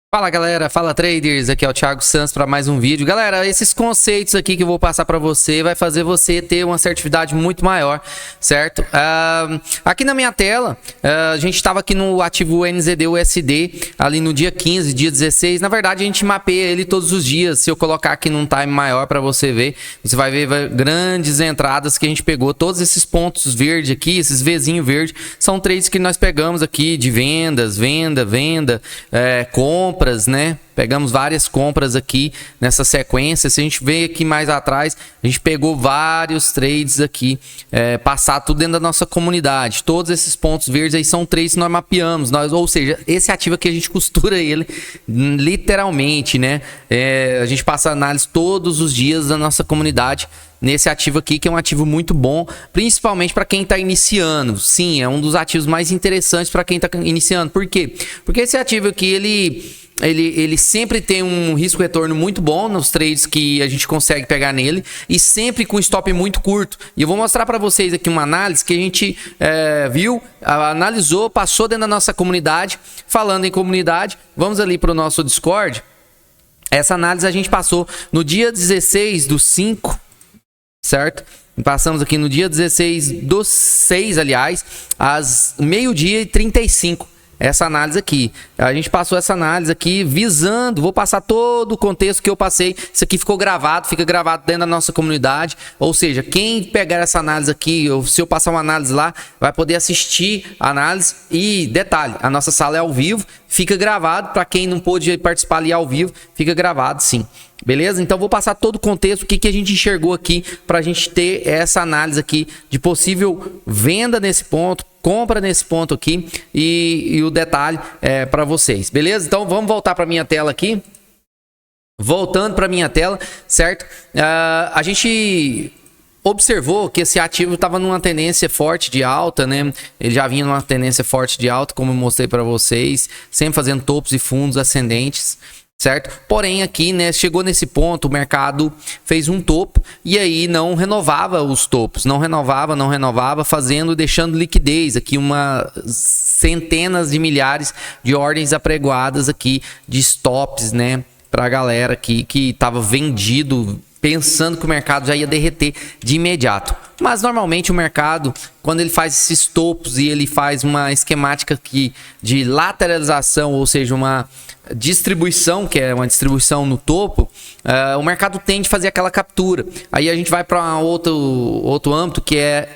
Fala galera, fala traders, aqui é o Thiago Santos para mais um vídeo. Galera, esses conceitos aqui que eu vou passar para você vai fazer você ter uma assertividade muito maior, certo? Aqui na minha tela, a gente estava aqui no ativo NZD-USD, ali no dia 15, dia 16. Na verdade, a gente mapeia ele todos os dias. Se eu colocar aqui num time maior para você ver, você vai ver grandes entradas que a gente pegou. Todos esses pontos verdes aqui, esses Vzinho verde, são trades que nós pegamos aqui de vendas, venda, compras, né? Pegamos várias compras aqui nessa sequência. Se a gente vê aqui mais atrás, a gente pegou vários trades aqui, passar tudo dentro da nossa comunidade. Todos esses pontos verdes aí são trades que nós mapeamos, ou seja, esse ativo aqui a gente costura ele literalmente, né? A gente passa análise todos os dias da nossa comunidade nesse ativo aqui, que é um ativo muito bom, principalmente para quem está iniciando. Sim, é um dos ativos mais interessantes para quem está iniciando. Por quê? Porque esse ativo aqui, ele sempre tem um risco-retorno muito bom nos trades que a gente consegue pegar nele, e sempre com stop muito curto. E eu vou mostrar para vocês aqui uma análise que a gente viu, analisou, passou dentro da nossa comunidade. Falando em comunidade, vamos ali para o nosso Discord. Essa análise a gente passou no dia 16/5, certo? Passamos aqui no dia 16/6, aliás, às 12h35. Essa análise aqui, a gente passou essa análise aqui visando, vou passar todo o contexto que eu passei. Isso aqui ficou gravado, fica gravado dentro da nossa comunidade, ou seja, quem pegar essa análise aqui, ou se eu passar uma análise lá, vai poder assistir a análise. E detalhe, a nossa sala é ao vivo, fica gravado. Para quem não pôde participar ali ao vivo, fica gravado sim. Beleza? Então vou passar todo o contexto, o que a gente enxergou aqui para a gente ter essa análise aqui de possível venda nesse ponto, compra nesse ponto aqui, e o detalhe para vocês. Beleza? Então vamos voltar para minha tela aqui. Voltando para minha tela, certo? A gente observou que esse ativo estava numa tendência forte de alta, né? Ele já vinha numa tendência forte de alta, como eu mostrei para vocês, sempre fazendo topos e fundos ascendentes, certo? Porém aqui, né, chegou nesse ponto, o mercado fez um topo e aí não renovava os topos, não renovava, deixando liquidez aqui, centenas de milhares de ordens apregoadas aqui de stops, né, pra galera aqui que tava vendido, pensando que o mercado já ia derreter de imediato. Mas normalmente o mercado, quando ele faz esses topos e ele faz uma esquemática aqui de lateralização, ou seja, uma distribuição, que é uma distribuição no topo, o mercado tende a fazer aquela captura. Aí a gente vai para outro âmbito, que é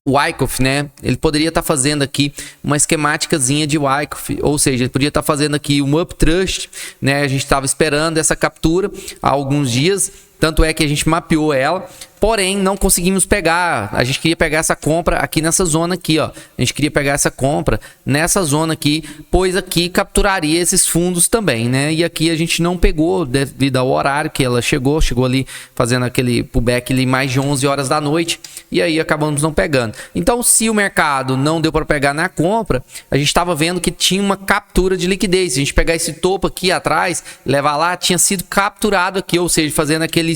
o Wyckoff, né? Ele poderia estar fazendo aqui uma esquemáticazinha de Wyckoff, ou seja, ele poderia estar fazendo aqui um uptrust, né? A gente estava esperando essa captura há alguns dias, tanto é que a gente mapeou ela, porém não conseguimos pegar. A gente queria pegar essa compra aqui nessa zona aqui, ó. A gente queria pegar essa compra nessa zona aqui, pois aqui capturaria esses fundos também, né? E aqui a gente não pegou devido ao horário que ela chegou ali fazendo aquele pullback ali mais de 11 horas da noite, e aí acabamos não pegando. Então, se o mercado não deu para pegar na compra, a gente estava vendo que tinha uma captura de liquidez. Se a gente pegar esse topo aqui atrás, levar lá, tinha sido capturado aqui, ou seja, fazendo aquele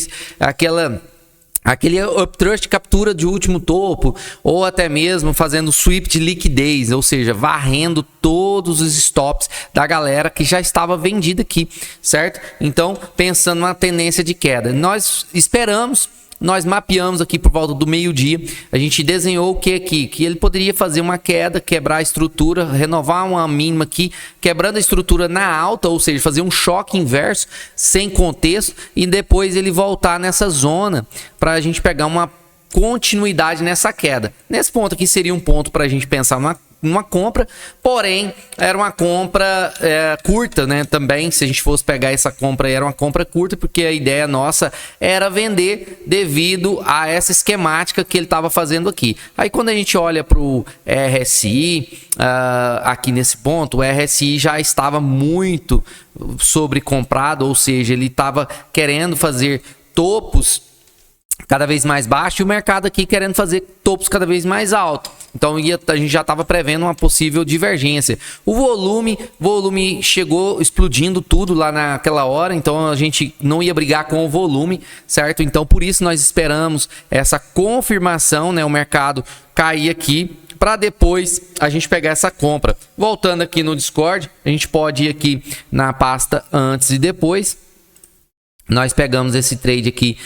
uptrust, captura de último topo, ou até mesmo fazendo sweep de liquidez, ou seja, varrendo todos os stops da galera que já estava vendida aqui, certo? Então, pensando na tendência de queda, nós esperamos, nós mapeamos aqui por volta do meio-dia, a gente desenhou o que aqui? Que ele poderia fazer uma queda, quebrar a estrutura, renovar uma mínima aqui, quebrando a estrutura na alta, ou seja, fazer um choque inverso, sem contexto, e depois ele voltar nessa zona para a gente pegar uma continuidade nessa queda. Nesse ponto aqui seria um ponto para a gente pensar numa compra, porém era uma compra curta, né? Também, se a gente fosse pegar essa compra, era uma compra curta, porque a ideia nossa era vender devido a essa esquemática que ele estava fazendo aqui. Aí quando a gente olha para o RSI, aqui nesse ponto, o RSI já estava muito sobrecomprado, ou seja, ele estava querendo fazer topos cada vez mais baixo e o mercado aqui querendo fazer topos cada vez mais alto. Então a gente já estava prevendo uma possível divergência. O volume chegou explodindo tudo lá naquela hora, então a gente não ia brigar com o volume, certo? Então por isso nós esperamos essa confirmação, né? O mercado cair aqui para depois a gente pegar essa compra. Voltando aqui no Discord, a gente pode ir aqui na pasta antes e depois. Nós pegamos esse trade aqui,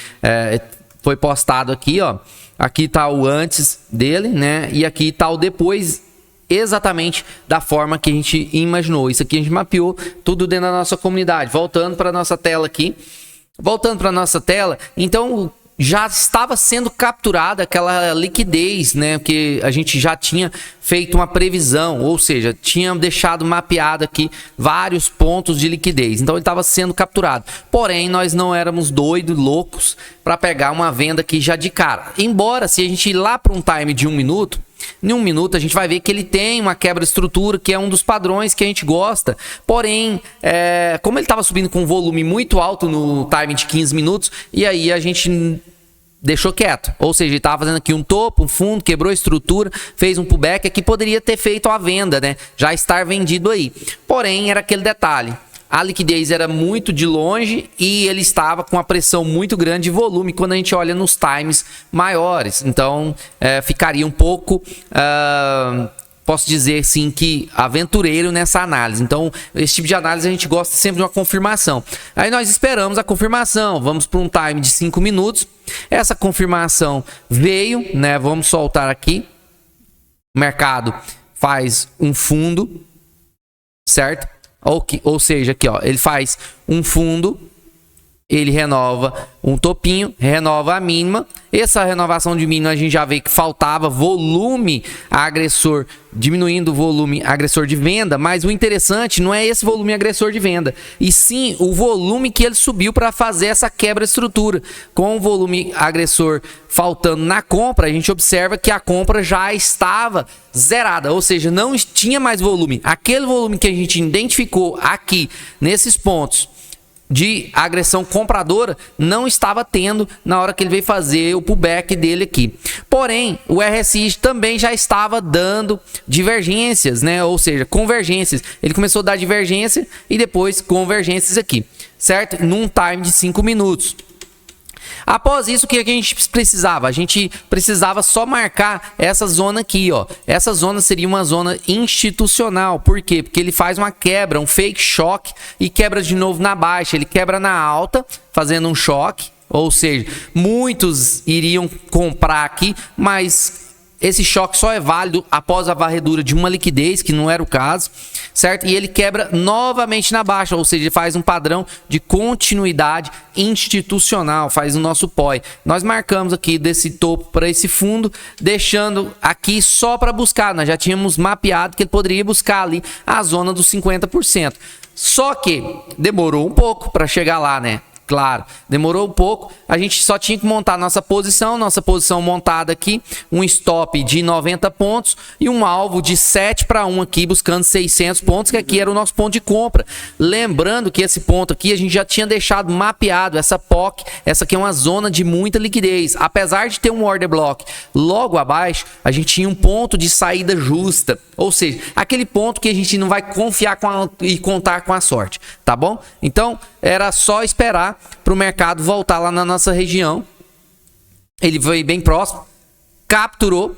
foi postado aqui, ó. Aqui tá o antes dele, né? E aqui tá o depois, exatamente da forma que a gente imaginou. Isso aqui a gente mapeou tudo dentro da nossa comunidade. Voltando para nossa tela aqui. Voltando para nossa tela, então já estava sendo capturada aquela liquidez, né? Que a gente já tinha feito uma previsão, ou seja, tinha deixado mapeado aqui vários pontos de liquidez. Então ele estava sendo capturado. Porém, nós não éramos doidos, loucos, para pegar uma venda aqui já de cara. Embora, se a gente ir lá para um time de 1 minuto, em 1 minuto a gente vai ver que ele tem uma quebra de estrutura, que é um dos padrões que a gente gosta. Porém, como ele estava subindo com um volume muito alto no time de 15 minutos, e aí a gente deixou quieto. Ou seja, ele estava fazendo aqui um topo, um fundo, quebrou a estrutura, fez um pullback, aqui poderia ter feito a venda, né? Já estar vendido aí. Porém, era aquele detalhe. A liquidez era muito de longe e ele estava com uma pressão muito grande de volume quando a gente olha nos times maiores. Então, ficaria um pouco, posso dizer sim, que aventureiro nessa análise. Então, esse tipo de análise a gente gosta sempre de uma confirmação. Aí nós esperamos a confirmação, vamos para um time de 5 minutos. Essa confirmação veio, né? Vamos soltar aqui. O mercado faz um fundo, certo? Ou seja, aqui ó, ele faz um fundo, ele renova um topinho, renova a mínima. Essa renovação de mínima a gente já vê que faltava volume agressor, diminuindo o volume agressor de venda, mas o interessante não é esse volume agressor de venda, e sim o volume que ele subiu para fazer essa quebra de estrutura. Com o volume agressor faltando na compra, a gente observa que a compra já estava zerada, ou seja, não tinha mais volume. Aquele volume que a gente identificou aqui nesses pontos de agressão compradora não estava tendo na hora que ele veio fazer o pullback dele aqui. Porém, o RSI também já estava dando divergências, né? Ou seja, convergências. Ele começou a dar divergência e depois convergências aqui, certo? Num time de 5 minutos. Após isso, o que a gente precisava? A gente precisava só marcar essa zona aqui, ó. Essa zona seria uma zona institucional. Por quê? Porque ele faz uma quebra, um fake choque e quebra de novo na baixa. Ele quebra na alta, fazendo um choque. Ou seja, muitos iriam comprar aqui, mas esse choque só é válido após a varredura de uma liquidez, que não era o caso, certo? E ele quebra novamente na baixa, ou seja, faz um padrão de continuidade institucional, faz o nosso POI. Nós marcamos aqui desse topo para esse fundo, deixando aqui só para buscar. Nós já tínhamos mapeado que ele poderia buscar ali a zona dos 50%. Só que demorou um pouco para chegar lá, né? Claro, demorou um pouco, a gente só tinha que montar nossa posição montada aqui, um stop de 90 pontos e um alvo de 7-1 aqui, buscando 600 pontos, que aqui era o nosso ponto de compra. Lembrando que esse ponto aqui a gente já tinha deixado mapeado, essa POC, essa aqui é uma zona de muita liquidez. Apesar de ter um order block logo abaixo, a gente tinha um ponto de saída justa, ou seja, aquele ponto que a gente não vai confiar e contar com a sorte, tá bom? Então, era só esperar para o mercado voltar lá na nossa região. Ele veio bem próximo, capturou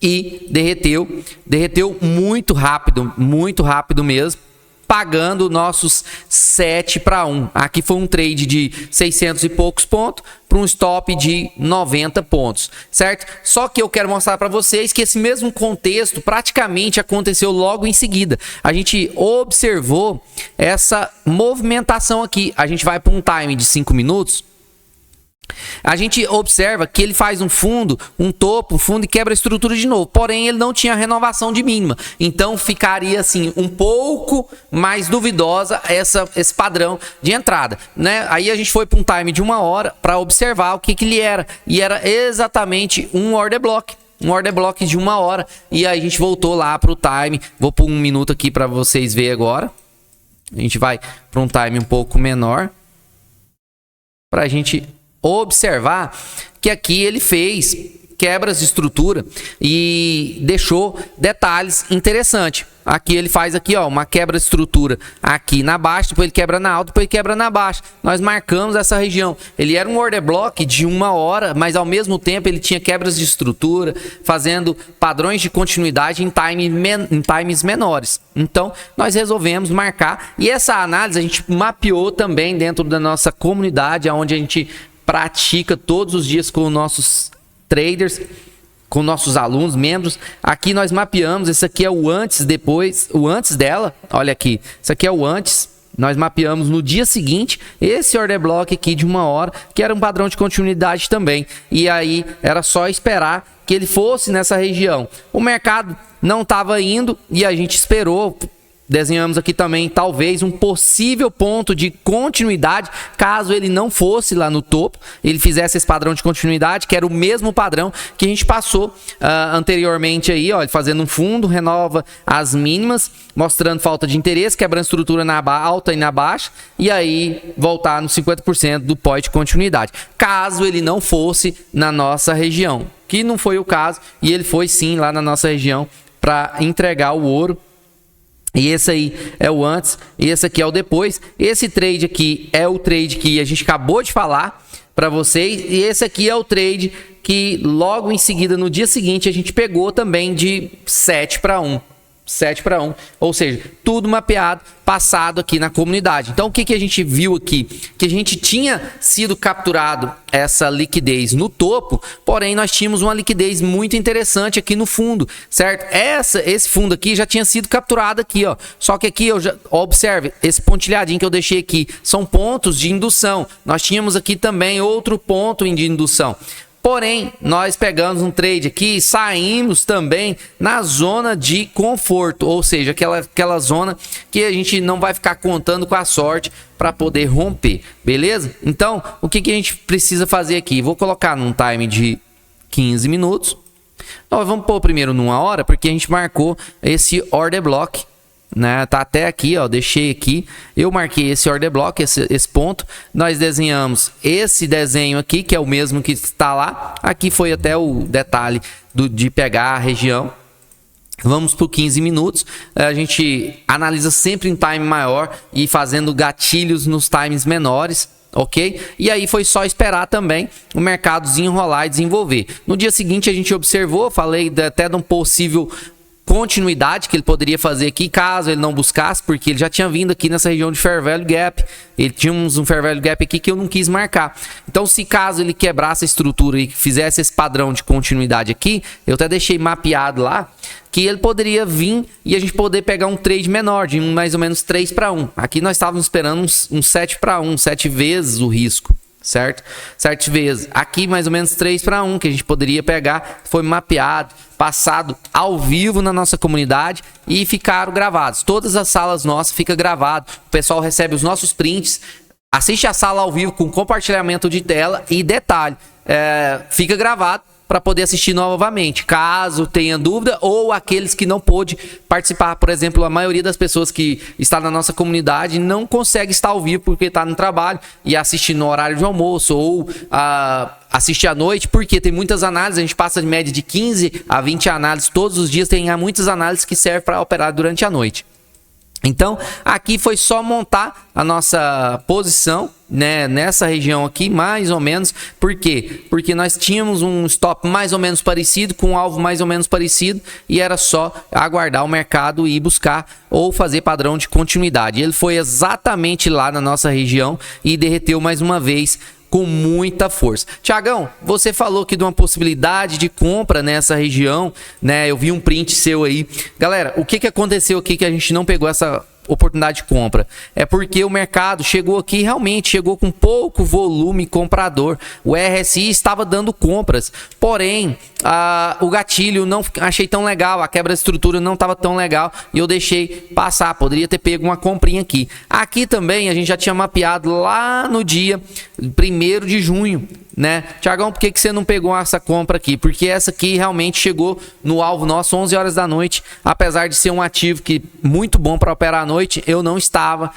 e derreteu muito rápido mesmo, pagando nossos 7-1. Aqui foi um trade de 600 e poucos pontos para um stop de 90 pontos, certo? Só que eu quero mostrar para vocês que esse mesmo contexto praticamente aconteceu logo em seguida. A gente observou essa movimentação aqui. A gente vai para um time de 5 minutos. A gente observa que ele faz um fundo, um topo, um fundo e quebra a estrutura de novo. Porém, ele não tinha renovação de mínima. Então, ficaria assim um pouco mais duvidosa esse padrão de entrada, né? Aí a gente foi para um time de 1 hora para observar o que ele era. E era exatamente um order block. Um order block de 1 hora. E aí a gente voltou lá para o time. Vou por 1 minuto aqui para vocês verem agora. A gente vai para um time um pouco menor, para a gente observar que aqui ele fez quebras de estrutura e deixou detalhes interessantes. Aqui ele faz aqui, ó, uma quebra de estrutura aqui na baixa, depois ele quebra na alta, depois ele quebra na baixa. Nós marcamos essa região. Ele era um order block de 1 hora, mas ao mesmo tempo ele tinha quebras de estrutura, fazendo padrões de continuidade em times menores. Então, nós resolvemos marcar. E essa análise a gente mapeou também dentro da nossa comunidade, onde a gente pratica todos os dias com os nossos traders, com nossos alunos, membros. Aqui nós mapeamos, esse aqui é o antes, depois, o antes dela, olha aqui, isso aqui é o antes, nós mapeamos no dia seguinte, esse order block aqui de 1 hora, que era um padrão de continuidade também, e aí era só esperar que ele fosse nessa região. O mercado não estava indo, e a gente esperou. Desenhamos aqui também, talvez, um possível ponto de continuidade, caso ele não fosse lá no topo, ele fizesse esse padrão de continuidade, que era o mesmo padrão que a gente passou anteriormente aí, ó, fazendo um fundo, renova as mínimas, mostrando falta de interesse, quebrando estrutura na alta e na baixa, e aí voltar no 50% do pós de continuidade, caso ele não fosse na nossa região, que não foi o caso, e ele foi sim lá na nossa região para entregar o ouro. E esse aí é o antes, e esse aqui é o depois. Esse trade aqui é o trade que a gente acabou de falar para vocês, e esse aqui é o trade que logo em seguida, no dia seguinte, a gente pegou também de 7 para 1. 7 para 1, ou seja, tudo mapeado, passado aqui na comunidade. Então o que a gente viu aqui? Que a gente tinha sido capturado essa liquidez no topo, porém nós tínhamos uma liquidez muito interessante aqui no fundo, certo? Esse fundo aqui já tinha sido capturado aqui, ó. Só que aqui, observe, esse pontilhadinho que eu deixei aqui, são pontos de indução. Nós tínhamos aqui também outro ponto de indução. Porém, nós pegamos um trade aqui e saímos também na zona de conforto, ou seja, aquela zona que a gente não vai ficar contando com a sorte para poder romper, beleza? Então, o que a gente precisa fazer aqui? Vou colocar num time de 15 minutos. Nós vamos pôr primeiro numa hora, porque a gente marcou esse order block, né? Tá até aqui, ó, deixei aqui, eu marquei esse order block, esse ponto, nós desenhamos esse desenho aqui, que é o mesmo que está lá, aqui foi até o detalhe de pegar a região. Vamos por 15 minutos, a gente analisa sempre em time maior e fazendo gatilhos nos times menores, ok? E aí foi só esperar também o mercado desenrolar e desenvolver. No dia seguinte a gente observou, falei até de um possível continuidade que ele poderia fazer aqui, caso ele não buscasse, porque ele já tinha vindo aqui nessa região de Fair Value Gap, ele tinha um Fair Value Gap aqui que eu não quis marcar. Então, se caso ele quebrasse a estrutura e fizesse esse padrão de continuidade aqui, eu até deixei mapeado lá, que ele poderia vir e a gente poder pegar um trade menor, de mais ou menos 3 para 1. Aqui nós estávamos esperando um 7 para 1, 7 vezes o risco. Certo? 7 vezes. Aqui mais ou menos 3 para 1 que a gente poderia pegar. Foi mapeado, passado ao vivo na nossa comunidade e ficaram gravados. Todas as salas nossas ficam gravadas. O pessoal recebe os nossos prints, assiste a sala ao vivo com compartilhamento de tela e detalhe, fica gravado para poder assistir novamente, caso tenha dúvida, ou aqueles que não pôde participar. Por exemplo, a maioria das pessoas que está na nossa comunidade não consegue estar ao vivo porque está no trabalho e assistir no horário de almoço, ou assistir à noite, porque tem muitas análises, a gente passa de média de 15 a 20 análises todos os dias, tem muitas análises que servem para operar durante a noite. Então, aqui foi só montar a nossa posição, né, nessa região aqui, mais ou menos. Por quê? Porque nós tínhamos um stop mais ou menos parecido, com um alvo mais ou menos parecido, e era só aguardar o mercado e ir buscar ou fazer padrão de continuidade. Ele foi exatamente lá na nossa região e derreteu mais uma vez com muita força. Tiagão, você falou aqui de uma possibilidade de compra nessa região, né? Eu vi um print seu aí. Galera, o que aconteceu aqui que a gente não pegou essa oportunidade de compra? É porque o mercado chegou aqui, realmente chegou com pouco volume comprador. O RSI estava dando compras, porém o gatilho não achei tão legal, a quebra de estrutura não estava tão legal e eu deixei passar. Poderia ter pego uma comprinha aqui. Aqui também a gente já tinha mapeado lá no dia 1º de junho, né? Tiagão, por que você não pegou essa compra aqui? Porque essa aqui realmente chegou no alvo nosso 11 horas da noite, apesar de ser um ativo que muito bom para operar à noite, eu não estava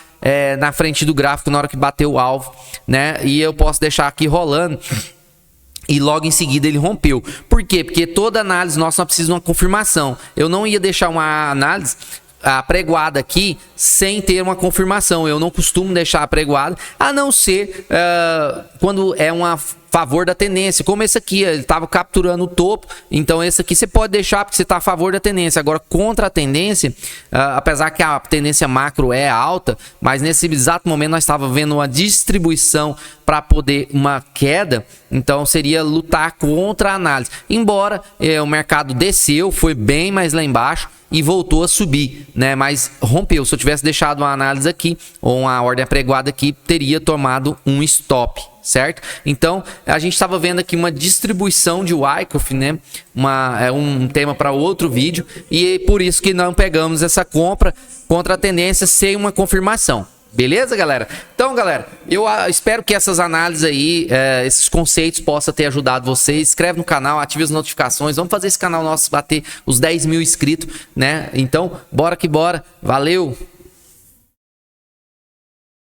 na frente do gráfico na hora que bateu o alvo, né? E eu posso deixar aqui rolando e logo em seguida ele rompeu. Por quê? Porque toda análise nossa nós precisamos de uma confirmação. Eu não ia deixar uma análise apregoada aqui sem ter uma confirmação. Eu não costumo deixar apregoado, a não ser quando é uma favor da tendência, como esse aqui, ele estava capturando o topo, então esse aqui você pode deixar porque você está a favor da tendência. Agora, contra a tendência, apesar que a tendência macro é alta, mas nesse exato momento nós estávamos vendo uma distribuição para poder uma queda, então seria lutar contra a análise. Embora o mercado desceu, foi bem mais lá embaixo e voltou a subir, né? Mas rompeu. Se eu tivesse deixado uma análise aqui ou uma ordem apregoada aqui, teria tomado um stop, certo? Então a gente estava vendo aqui uma distribuição de Wyckoff, né? É um tema para outro vídeo, e por isso que não pegamos essa compra contra a tendência sem uma confirmação. Beleza, galera? Então, galera, eu espero que essas análises aí, esses conceitos possam ter ajudado vocês. Se inscreve no canal, ative as notificações. Vamos fazer esse canal nosso bater os 10 mil inscritos, né? Então, bora que bora. Valeu!